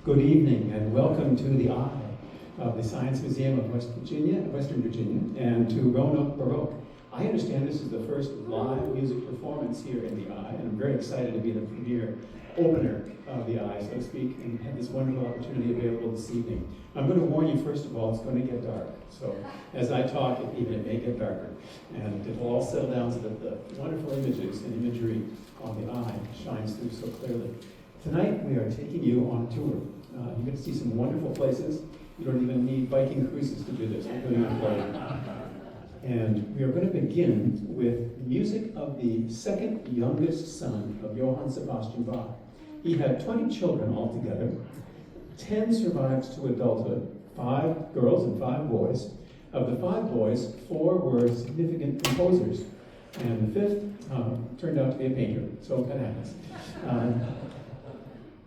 Good evening and welcome to the Eye of the Science Museum of Western Virginia, and to Roanoque Baroque. I understand this is the first live music performance here in the Eye, and I'm very excited to be the premier opener of the Eye, so to speak, and have this wonderful opportunity available this evening. I'm going to warn you, first of all, it's going to get dark. So as I talk, it may get darker, and it will all settle down so that the wonderful images and imagery on the Eye shines through so clearly. Tonight, we are taking you on a tour. You get to see some wonderful places. You don't even need Viking cruises to do this. We're doing it for you. And we are going to begin with music of the second youngest son of Johann Sebastian Bach. He had 20 children altogether. 10 survived to adulthood, 5 girls and 5 boys. Of the 5 boys, 4 were significant composers, and the 5th turned out to be a painter, so that happens.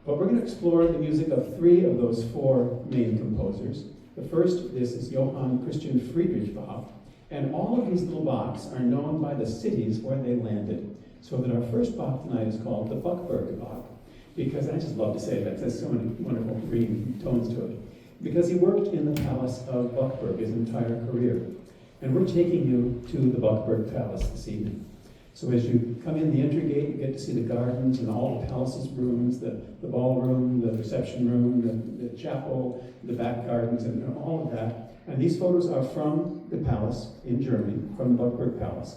But we're going to explore the music of 3 of those 4 main composers. The first, this is Johann Christian Friederich Bach, and all of these little Bachs are known by the cities where they landed. So that our first Bach tonight is called the Bückeburg Bach, because I just love to say that, there's so many wonderful green tones to it. Because he worked in the palace of Bückeburg his entire career. And we're taking you to the Bückeburg Palace this evening. So as you come in the entry gate, you get to see the gardens and all the palace's rooms, the ballroom, the reception room, the chapel, the back gardens, and all of that. And these photos are from the palace in Germany, from the Bückeburg Palace,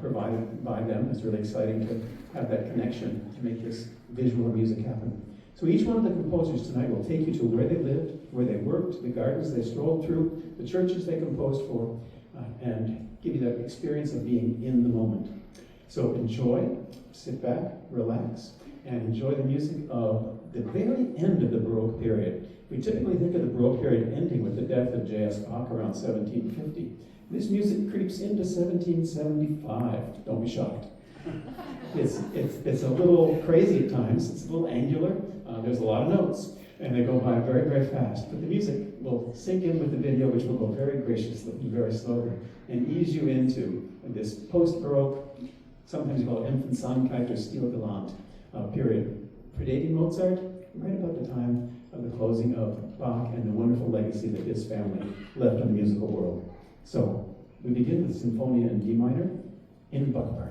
provided by them. It's really exciting to have that connection to make this visual music happen. So each one of the composers tonight will take you to where they lived, where they worked, the gardens they strolled through, the churches they composed for, and give you that experience of being in the moment. So enjoy, sit back, relax, and enjoy the music of the very end of the Baroque period. We typically think of the Baroque period ending with the death of J.S. Bach around 1750. This music creeps into 1775. Don't be shocked. It's a little crazy at times. It's a little angular. There's a lot of notes, and they go by very, very fast. But the music will sink in with the video, which will go very graciously and very slowly, and ease you into this post-Baroque, sometimes called Enfantzeit or Stilgeland period, predating Mozart, right about the time of the closing of Bach and the wonderful legacy that his family left on the musical world. So we begin with Sinfonia in D minor in Bückeburg.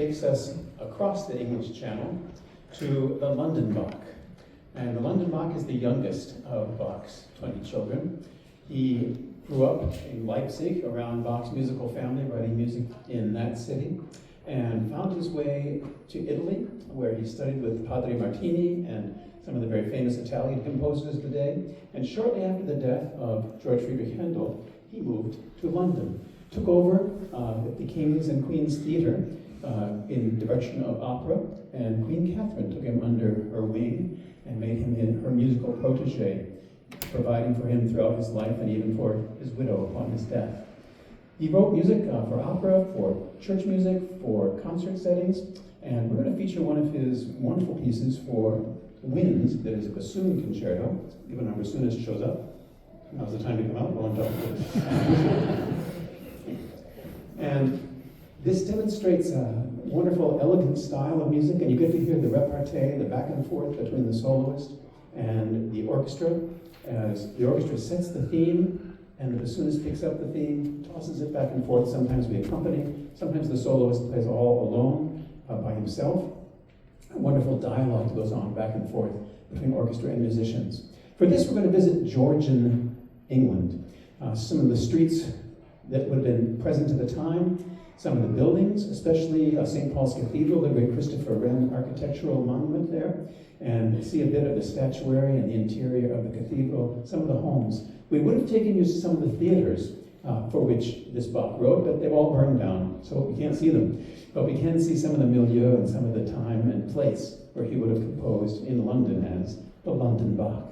takes us across the English Channel to the London Bach. And the London Bach is the youngest of Bach's 20 children. He grew up in Leipzig around Bach's musical family, writing music in that city, and found his way to Italy, where he studied with Padre Martini and some of the very famous Italian composers of the day. And shortly after the death of George Frederich Handel, he moved to London, took over the King's and Queen's Theatre in the direction of opera, and Queen Catherine took him under her wing and made him her musical protege, providing for him throughout his life and even for his widow upon his death. He wrote music for opera, for church music, for concert settings, and we're going to feature one of his wonderful pieces for winds. That is a bassoon concerto. Given our bassoonist shows up, now's the time to come out. Go and talk to him. And this demonstrates a wonderful, elegant style of music, and you get to hear the repartee, the back and forth between the soloist and the orchestra, as the orchestra sets the theme, and the bassoonist picks up the theme, tosses it back and forth. Sometimes we accompany, sometimes the soloist plays all alone by himself. A wonderful dialogue goes on back and forth between orchestra and musicians. For this, we're going to visit Georgian, England. Some of the streets that would have been present at the time, some of the buildings, especially St. Paul's Cathedral, the great Christopher Wren architectural monument there, and see a bit of the statuary and the interior of the cathedral, some of the homes. We would have taken you to some of the theaters for which this Bach wrote, but they've all burned down, so we can't see them. But we can see some of the milieu and some of the time and place where he would have composed in London as the London Bach.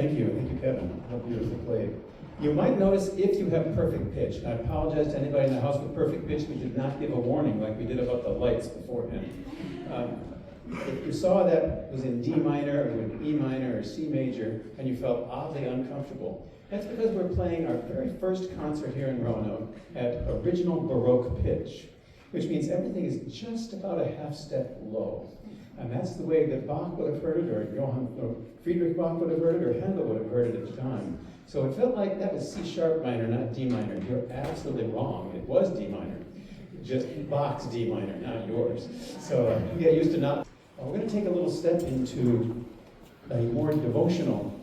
Thank you, Kevin. How beautifully played. You might notice if you have perfect pitch. I apologize to anybody in the house with perfect pitch. We did not give a warning like we did about the lights beforehand. If you saw that was in D minor or in E minor or C major and you felt oddly uncomfortable, that's because we're playing our very first concert here in Roanoke at original Baroque pitch, which means everything is just about a half step low. And that's the way that Bach would have heard it, or Johann, or Friederich Bach would have heard it, or Handel would have heard it at the time. So it felt like that was C sharp minor, not D minor. You're absolutely wrong. It was D minor. Just Bach's D minor, not yours. So get used to not. We're going to take a little step into a more devotional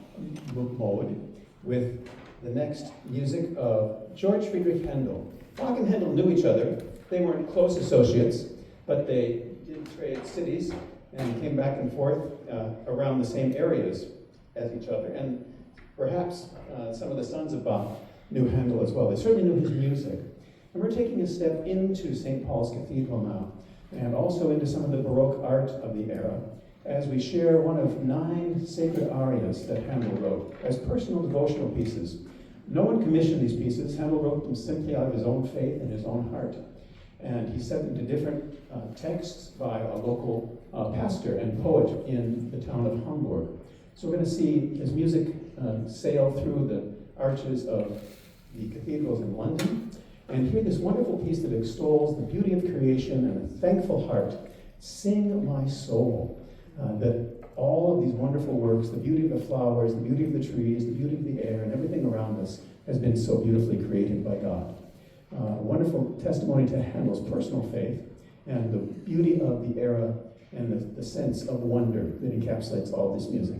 mode with the next music of George Frederich Handel. Bach and Handel knew each other. They weren't close associates, but they did trade cities and came back and forth around the same areas as each other. And perhaps some of the sons of Bach knew Handel as well. They certainly knew his music. And we're taking a step into St. Paul's Cathedral now, and also into some of the Baroque art of the era, as we share one of 9 sacred arias that Handel wrote as personal devotional pieces. No one commissioned these pieces. Handel wrote them simply out of his own faith and his own heart. And he set them to different texts by a local pastor and poet in the town of Hamburg. So we're going to see his music sail through the arches of the cathedrals in London and hear this wonderful piece that extols the beauty of creation and a thankful heart. Sing, my soul. That all of these wonderful works, the beauty of the flowers, the beauty of the trees, the beauty of the air, and everything around us has been so beautifully created by God. A wonderful testimony to Handel's personal faith and the beauty of the era and the sense of wonder that encapsulates all this music.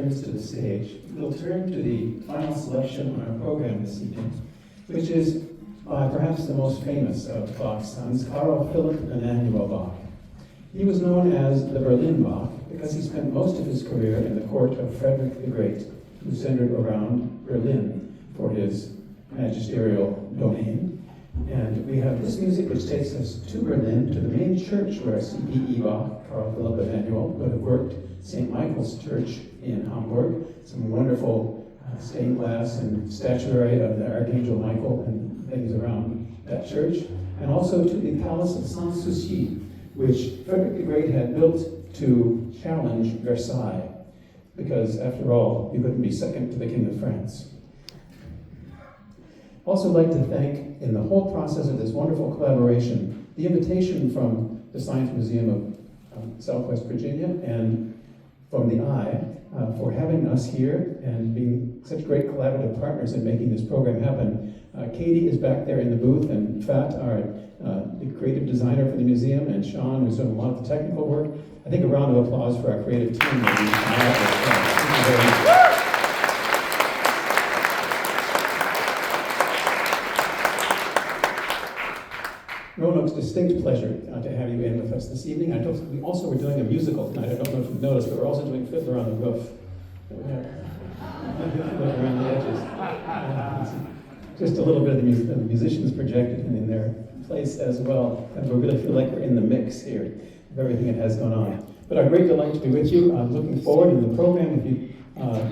returns to the stage, we'll turn to the final selection on our program this evening, which is by perhaps the most famous of Bach's sons, Carl Philipp Emanuel Bach. He was known as the Berlin Bach because he spent most of his career in the court of Frederick the Great, who centered around Berlin for his magisterial domain. And we have this music which takes us to Berlin, to the main church where C.P.E. Bach, Carl Philipp Emanuel, would have worked, St. Michael's Church in Hamburg. Some wonderful stained glass and statuary of the Archangel Michael and things around that church. And also to the Palace of Sanssouci, which Frederick the Great had built to challenge Versailles, because after all, you couldn't be second to the King of France. Also like to thank, in the whole process of this wonderful collaboration, the invitation from the Science Museum of Southwest Virginia and from the Eye for having us here and being such great collaborative partners in making this program happen. Katie is back there in the booth, and Fat, the creative designer for the museum, and Sean, who's doing a lot of the technical work. I think a round of applause for our creative team. Thank you very much. Roanoke's distinct pleasure to have you in with us this evening. We also were doing a musical tonight. I don't know if you've noticed, but we're also doing Fiddler on the Roof. Around the edges. Just a little bit of the musicians projected in their place as well. And we really feel like we're in the mix here of everything that has gone on. But our great delight to be with you. Looking forward in the program. If you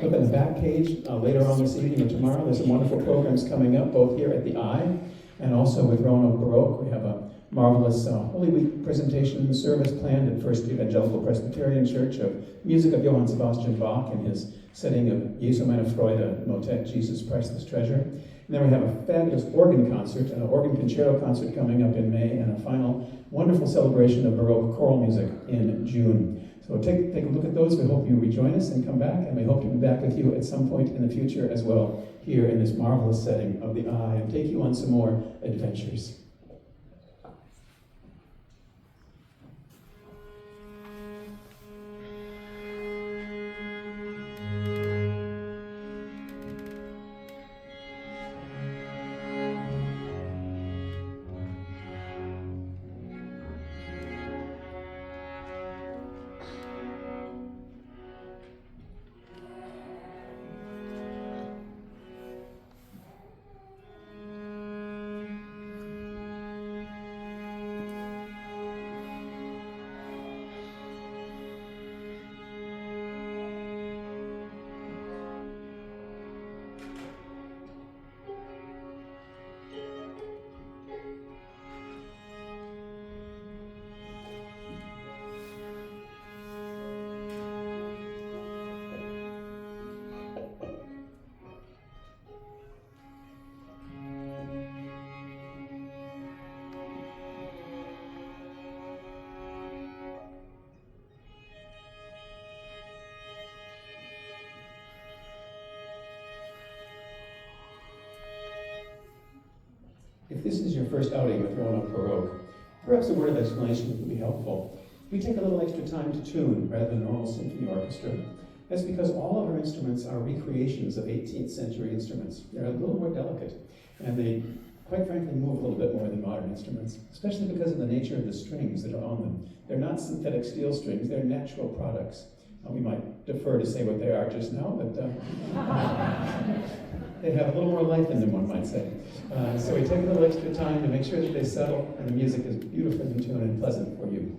look at the back page later on this evening or tomorrow, there's some wonderful programs coming up, both here at the Eye and also with Roanoke Baroque. We have a marvelous Holy Week presentation service planned at First Evangelical Presbyterian Church of music of Johann Sebastian Bach in his setting of Jesu meine Freude, motet Jesus Priceless Treasure. And then we have a fabulous organ concert, an organ concerto concert coming up in May, and a final wonderful celebration of Baroque choral music in June. So take a look at those. We hope you rejoin us and come back, and we hope to be back with you at some point in the future as well, here in this marvelous setting of the Eye, and take you on some more adventures. If this is your first outing with Roanoke Baroque, perhaps a word of explanation would be helpful. We take a little extra time to tune rather than normal symphony orchestra. That's because all of our instruments are recreations of 18th century instruments. They're a little more delicate, and they, quite frankly, move a little bit more than modern instruments, especially because of the nature of the strings that are on them. They're not synthetic steel strings, they're natural products. We might defer to say what they are just now, but they have a little more life in them, one might say. So we take a little extra time to make sure that they settle and the music is beautifully in tune and pleasant for you.